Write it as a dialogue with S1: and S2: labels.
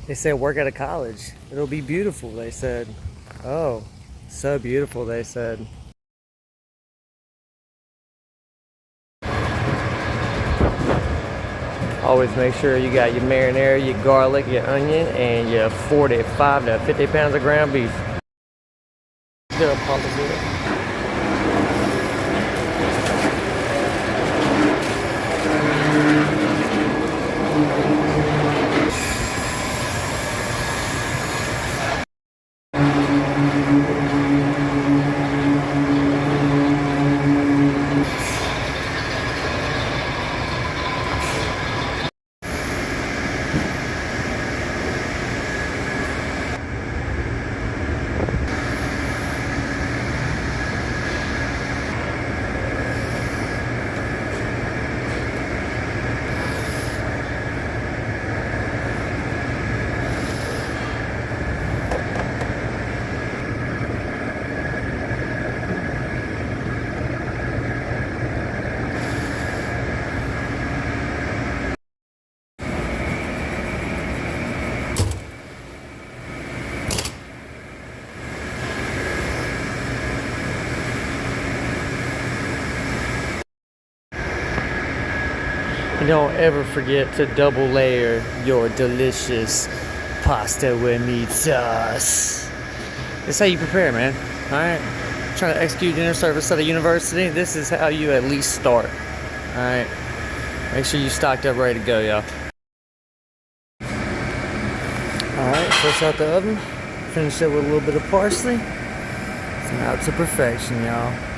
S1: They said work at a college. It'll be beautiful, they said. Oh, so beautiful, they said. Always make sure you got your marinara, your garlic, your onion, and your 45 to 50 pounds of ground beef. Good policy. And don't ever forget to double layer your delicious pasta with meat sauce. That's how you prepare, man. Alright? Trying to execute dinner service at a university. This is how you at least start. Alright? Make sure you stocked up ready to go, y'all. Alright, fresh out the oven. Finish it with a little bit of parsley. It's out to perfection, y'all.